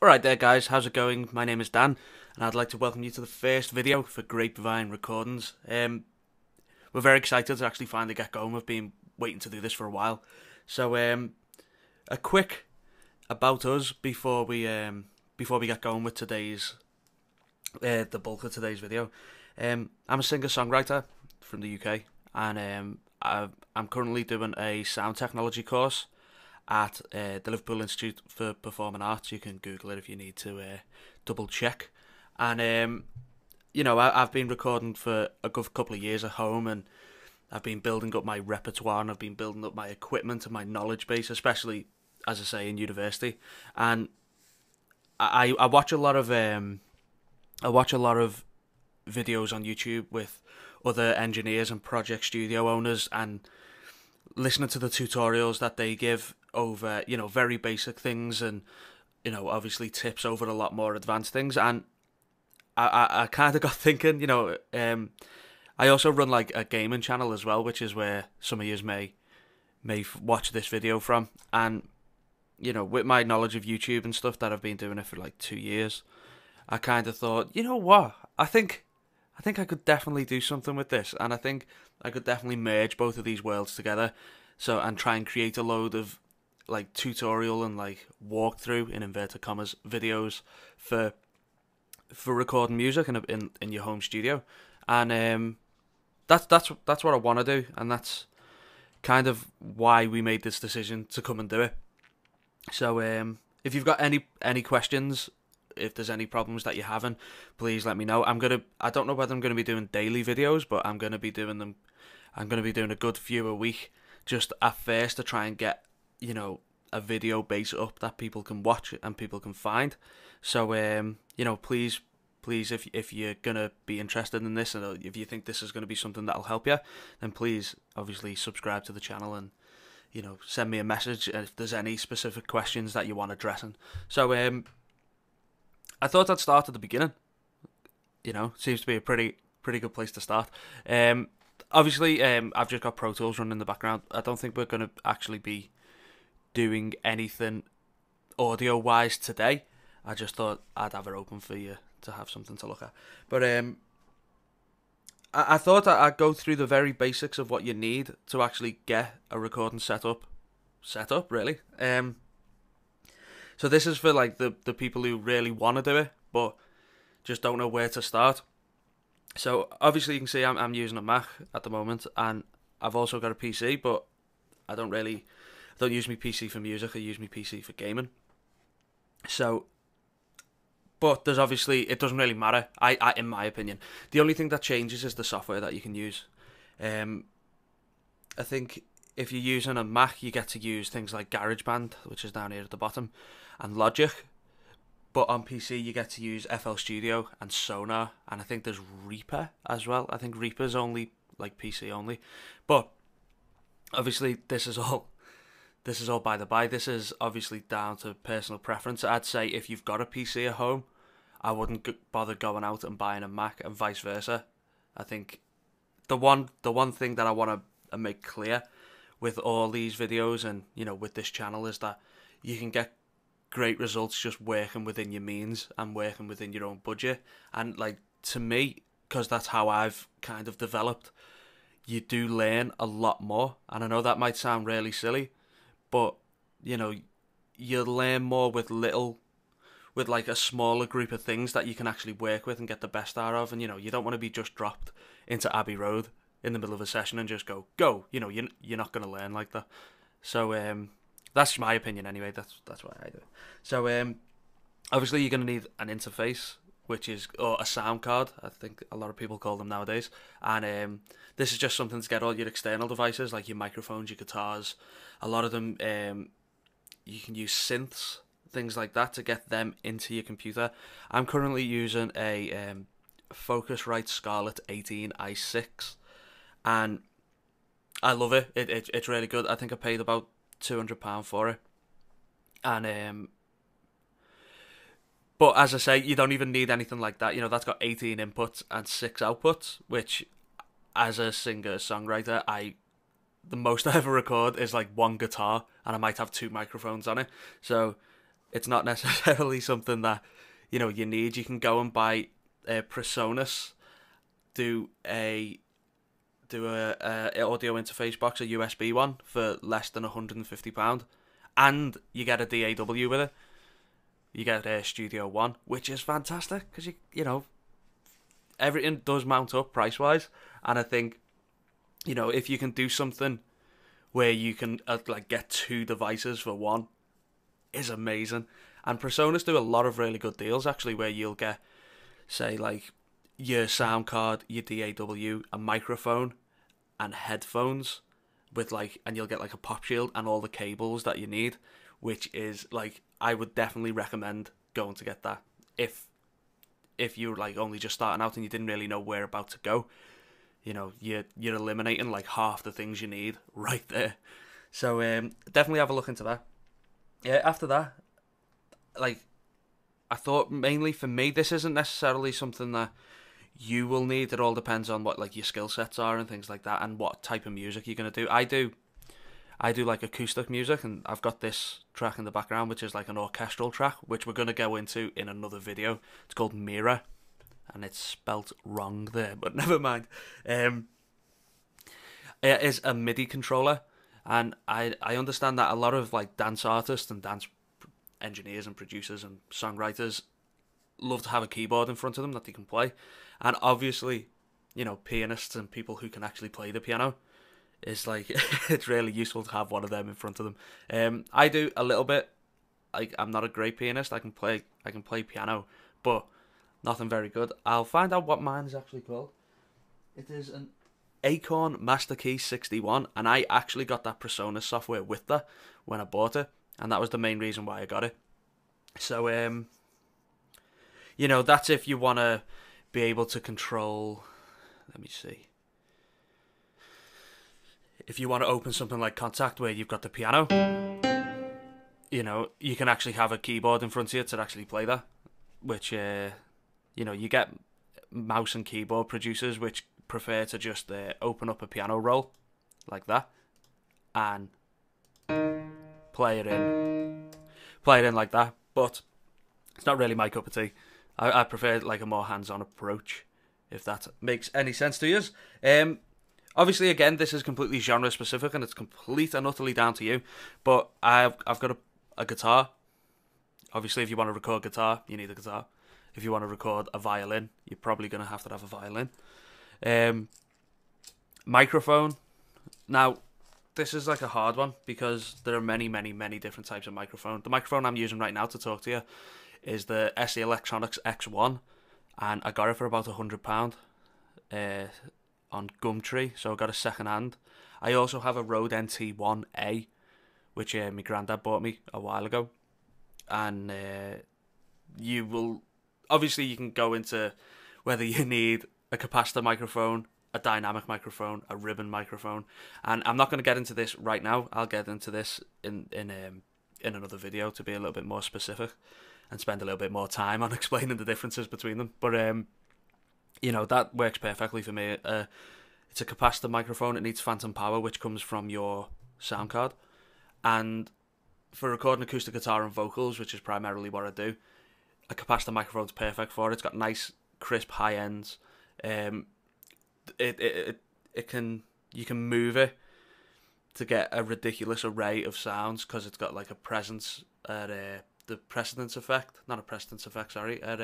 Alright there guys, how's it going? My name is Dan, and I'd like to welcome you to the first video for Grapevine Recordings. We're very excited to actually finally get going. We've been waiting to do this for a while. So a quick about us before we get going with today's the bulk of today's video. I'm a singer-songwriter from the UK, and I'm currently doing a sound technology course at the Liverpool Institute for Performing Arts. You can Google it if you need to double check. And I've been recording for a good couple of years at home, and I've been building up my repertoire, and I've been building up my equipment and my knowledge base, especially as I say in university. And I watch a lot of videos on YouTube with other engineers and project studio owners, and listening to the tutorials that they give over, very basic things, and obviously tips over a lot more advanced things. And I kind of got thinking, I also run like a gaming channel as well, which is where some of you may watch this video from. And with my knowledge of YouTube and stuff, that I've been doing it for like 2 years, I kind of thought, you know what, I think I could definitely do something with this, and I think I could definitely merge both of these worlds together. So, and try and create a load of like tutorial and like walkthrough in inverted commas videos for recording music in your home studio. And that's what I want to do, and that's kind of why we made this decision to come and do it. So if you've got any questions, if there's any problems that you're having, please let me know. I don't know whether I'm gonna be doing daily videos, but I'm gonna be doing them. I'm gonna be doing a good few a week, just at first, to try and get a video base up that people can watch and people can find. So please, if you're gonna be interested in this, and if you think this is gonna be something that'll help you, then please obviously subscribe to the channel, and send me a message if there's any specific questions that you want addressing. So I thought I'd start at the beginning. Seems to be a pretty good place to start. Obviously, I've just got Pro Tools running in the background. I don't think we're going to actually be doing anything audio wise today. I just thought I'd have it open for you to have something to look at. But I thought I'd go through the very basics of what you need to actually get a recording set up really. So this is for like the people who really want to do it, but just don't know where to start. So obviously you can see I'm using a Mac at the moment, and I've also got a PC, but I don't use my PC for music. I use my PC for gaming. So, but there's obviously, it doesn't really matter. I in my opinion, the only thing that changes is the software that you can use. I think if you're using a Mac, you get to use things like GarageBand, which is down here at the bottom, and Logic. But on PC, you get to use FL Studio and Sonar, and I think there's Reaper as well. I think Reaper's only like PC only. But obviously, this is all by the by. This is obviously down to personal preference. I'd say if you've got a PC at home, I wouldn't bother going out and buying a Mac, and vice versa. I think the one thing that I want to make clear with all these videos, and with this channel, is that you can get great results just working within your means and working within your own budget. And like, to me, because that's how I've kind of developed, you do learn a lot more. And I know that might sound really silly, but you learn more with like a smaller group of things that you can actually work with and get the best out of. And you don't want to be just dropped into Abbey Road in the middle of a session and just go. You're not going to learn like that. So that's my opinion anyway. That's why I do it. So obviously you're going to need an interface, or a sound card, I think a lot of people call them nowadays. And this is just something to get all your external devices, like your microphones, your guitars. A lot of them, you can use synths, things like that, to get them into your computer. I'm currently using a Focusrite Scarlett 18 i6, and I love it. It's really good. I think I paid about £200 for it. And but as I say, you don't even need anything like that. That's got 18 inputs and 6 outputs, which, as a singer-songwriter, the most I ever record is like one guitar, and I might have 2 microphones on it. So It's not necessarily something that you need. You can go and buy a Presonus, do a audio interface box, a USB one, for less than £150, and you get a DAW with it. You get a Studio One, which is fantastic because everything does mount up price wise, and I think if you can do something where you can get two devices for one, is amazing. And Presonus do a lot of really good deals actually, where you'll get, say, like your sound card, your DAW, a microphone, and headphones and you'll get like a pop shield and all the cables that you need, which is I would definitely recommend going to get that if you're only just starting out and you didn't really know where about to go. You're eliminating half the things you need right there. So definitely have a look into that. Yeah, after that, I thought mainly for me, this isn't necessarily something that you will need. It all depends on what your skill sets are and things like that, and what type of music you're gonna do. I do acoustic music, and I've got this track in the background, which is an orchestral track, which we're gonna go into in another video. It's called Mira, and it's spelt wrong there, but never mind. It is a MIDI controller, and I understand that a lot of dance artists and dance engineers and producers and songwriters love to have a keyboard in front of them that they can play, and obviously pianists and people who can actually play the piano is it's really useful to have one of them in front of them. I do a little bit. I'm not a great pianist. I can play piano, but nothing very good. I'll find out what mine is actually called. It is an Acorn Master Key 61, and I actually got that Presonus software with that when I bought it, and that was the main reason why I got it. So that's if you want to be able to control. Let me see. If you want to open something like Contact where you've got the piano, you can actually have a keyboard in front of you to actually play that, which you get mouse and keyboard producers which prefer to just open up a piano roll like that and play it in like that. But it's not really my cup of tea. I prefer a more hands-on approach, if that makes any sense to you. Obviously, again, this is completely genre specific, and it's complete and utterly down to you. But I've got a guitar. Obviously, if you want to record guitar, you need a guitar. If you want to record a violin, you're probably going to have a violin. Microphone. Now, this is a hard one because there are many, many, many different types of microphone. The microphone I'm using right now to talk to you is the SE Electronics X1, and I got it for about £100 on Gumtree, so I got a second hand. I also have a Rode NT1A, which my granddad bought me a while ago, and you can go into whether you need a capacitor microphone, a dynamic microphone, a ribbon microphone, and I'm not going to get into this right now. I'll get into this in another video to be a little bit more specific and spend a little bit more time on explaining the differences between them. But that works perfectly for me. It's a capacitor microphone. It needs phantom power, which comes from your sound card, and for recording acoustic guitar and vocals, which is primarily what I do, a capacitor microphone's perfect for it. It's got nice crisp high ends. You can move it to get a ridiculous array of sounds because it's got a presence at the precedence effect, not a precedence effect, sorry, at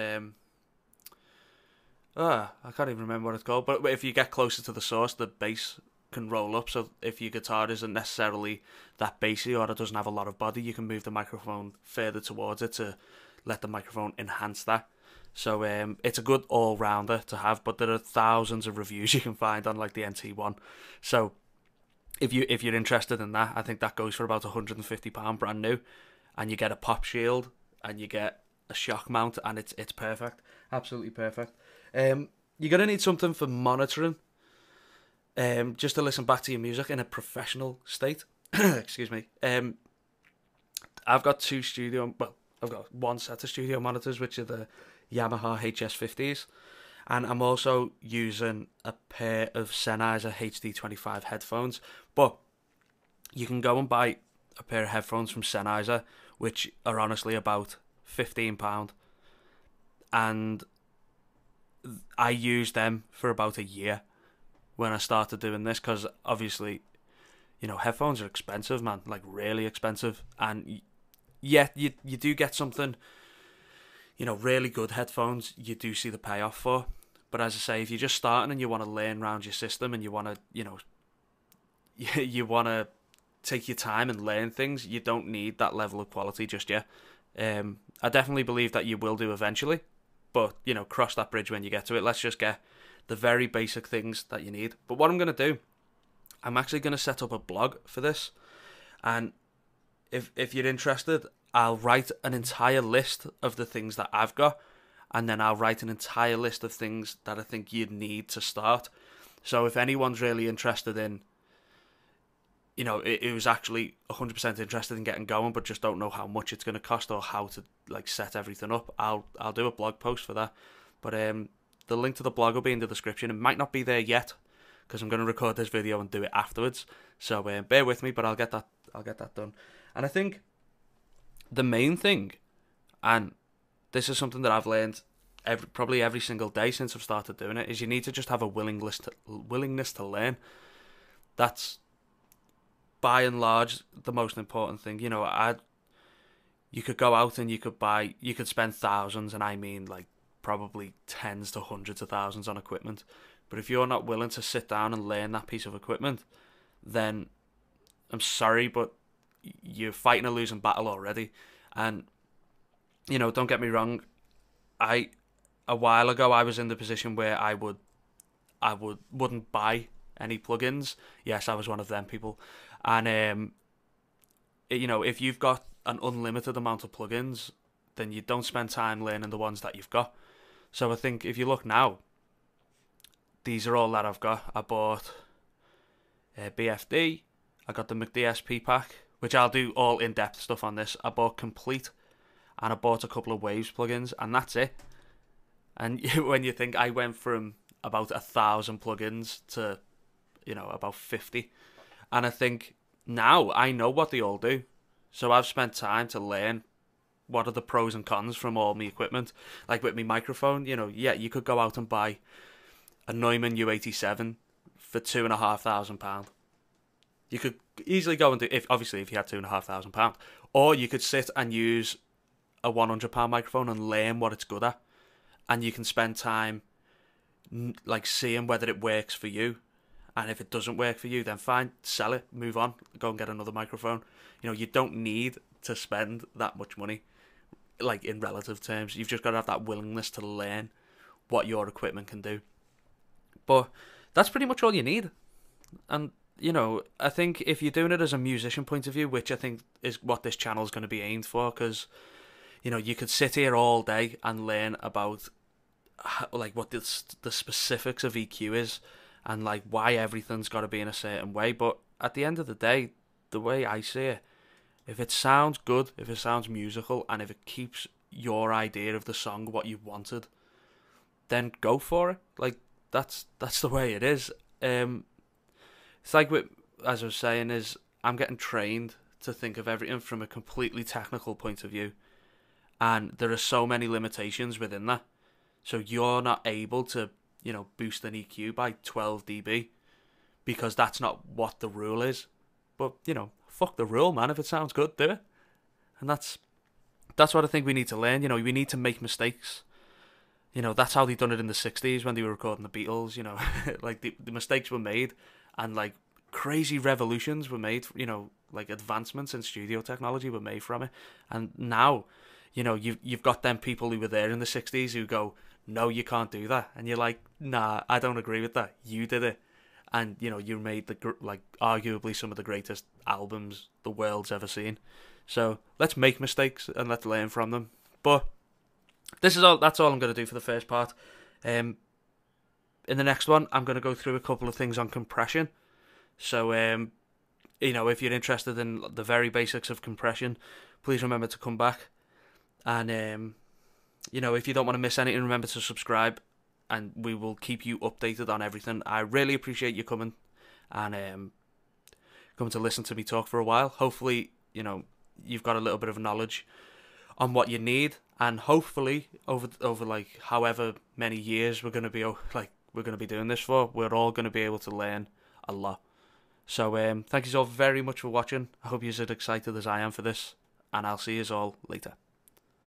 I can't even remember what it's called, but if you get closer to the source, the bass can roll up. So if your guitar isn't necessarily that bassy or it doesn't have a lot of body, you can move the microphone further towards it to let the microphone enhance that. So it's a good all-rounder to have, but there are thousands of reviews you can find on the NT1. So if you're interested in that, I think that goes for about £150 brand new, and you get a pop shield and you get a shock mount, and it's perfect, absolutely perfect. You're gonna need something for monitoring, just to listen back to your music in a professional state. Excuse me. I've got I've got one set of studio monitors, which are the Yamaha HS50s, and I'm also using a pair of Sennheiser HD25 headphones. But you can go and buy a pair of headphones from Sennheiser which are honestly about £15, and I used them for about a year when I started doing this, because obviously, you know, headphones are expensive, man, like really expensive, and yeah, you do get something, you know, really good headphones, you do see the payoff for. But as I say, if you're just starting and you want to learn around your system and you want to, you know, you want to take your time and learn things, you don't need that level of quality just yet. I definitely believe that you will do eventually, but, you know, cross that bridge when you get to it. Let's just get the very basic things that you need. But what I'm going to do, I'm actually going to set up a blog for this, and if you're interested, I'll write an entire list of the things that I've got, and then I'll write an entire list of things that I think you'd need to start. So if anyone's really interested in, you know, it was actually 100% interested in getting going, but just don't know how much it's going to cost or how to like set everything up, I'll do a blog post for that. But the link to the blog will be in the description. It might not be there yet because I'm going to record this video and do it afterwards. So bear with me, but I'll get that done. And I think the main thing, and this is something that I've learned probably every single day since I've started doing it, is you need to just have a willingness to learn. That's by and large the most important thing. You know, you could go out and you could spend thousands, and I mean like probably tens to hundreds of thousands on equipment. But if you're not willing to sit down and learn that piece of equipment, then I'm sorry, but you're fighting a losing battle already. And, you know, don't get me wrong, a while ago I was in the position where I wouldn't buy any plugins. Yes, I was one of them people. And you know, if you've got an unlimited amount of plugins, then you don't spend time learning the ones that you've got. So I think if you look now, these are all that I've got. I bought BFD, I got the McDSP pack, which I'll do all in-depth stuff on this. I bought Complete, and I bought a couple of Waves plugins, and that's it. And when you think I went from about 1,000 plugins to, you know, about 50, and I think now I know what they all do. So I've spent time to learn what are the pros and cons from all my equipment. Like with my microphone, you know, yeah, you could go out and buy a Neumann U87 for £2,500. You could easily go and do, if you had £2,500, or you could sit and use a £100 microphone and learn what it's good at, and you can spend time like seeing whether it works for you. And if it doesn't work for you, then fine, sell it, move on, go and get another microphone. You know, you don't need to spend that much money, like in relative terms. You've just got to have that willingness to learn what your equipment can do. But that's pretty much all you need. And, you know, I think if you're doing it as a musician point of view, which I think is what this channel is going to be aimed for, because, you know, you could sit here all day and learn about like what the specifics of EQ is, and like why everything's got to be in a certain way. But at the end of the day, the way I see it, if it sounds good, if it sounds musical, and if it keeps your idea of the song what you wanted, then go for it. Like that's the way it is. It's like as I was saying, is I'm getting trained to think of everything from a completely technical point of view, and there are so many limitations within that. So you're not able to, you know, boost an EQ by 12 dB because that's not what the rule is. But, you know, fuck the rule, man. If it sounds good, do it. And that's what I think we need to learn. You know, we need to make mistakes. You know, that's how they done it in the 60s when they were recording the Beatles, you know. Like, the mistakes were made, and, like, crazy revolutions were made, you know, like, advancements in studio technology were made from it. And now, you know, you've got them people who were there in the 60s who go, no, you can't do that. And you're like, nah, I don't agree with that. You did it. And, you know, you made arguably some of the greatest albums the world's ever seen. So let's make mistakes and let's learn from them. But that's all I'm going to do for the first part. In the next one, I'm going to go through a couple of things on compression. So, you know, if you're interested in the very basics of compression, please remember to come back. And, you know, if you don't want to miss anything, remember to subscribe, and we will keep you updated on everything. I really appreciate you coming and coming to listen to me talk for a while. Hopefully, you know, you've got a little bit of knowledge on what you need, and hopefully over like however many years we're gonna be doing this for, we're all gonna be able to learn a lot. So thank you all very much for watching. I hope you're as excited as I am for this, and I'll see you all later.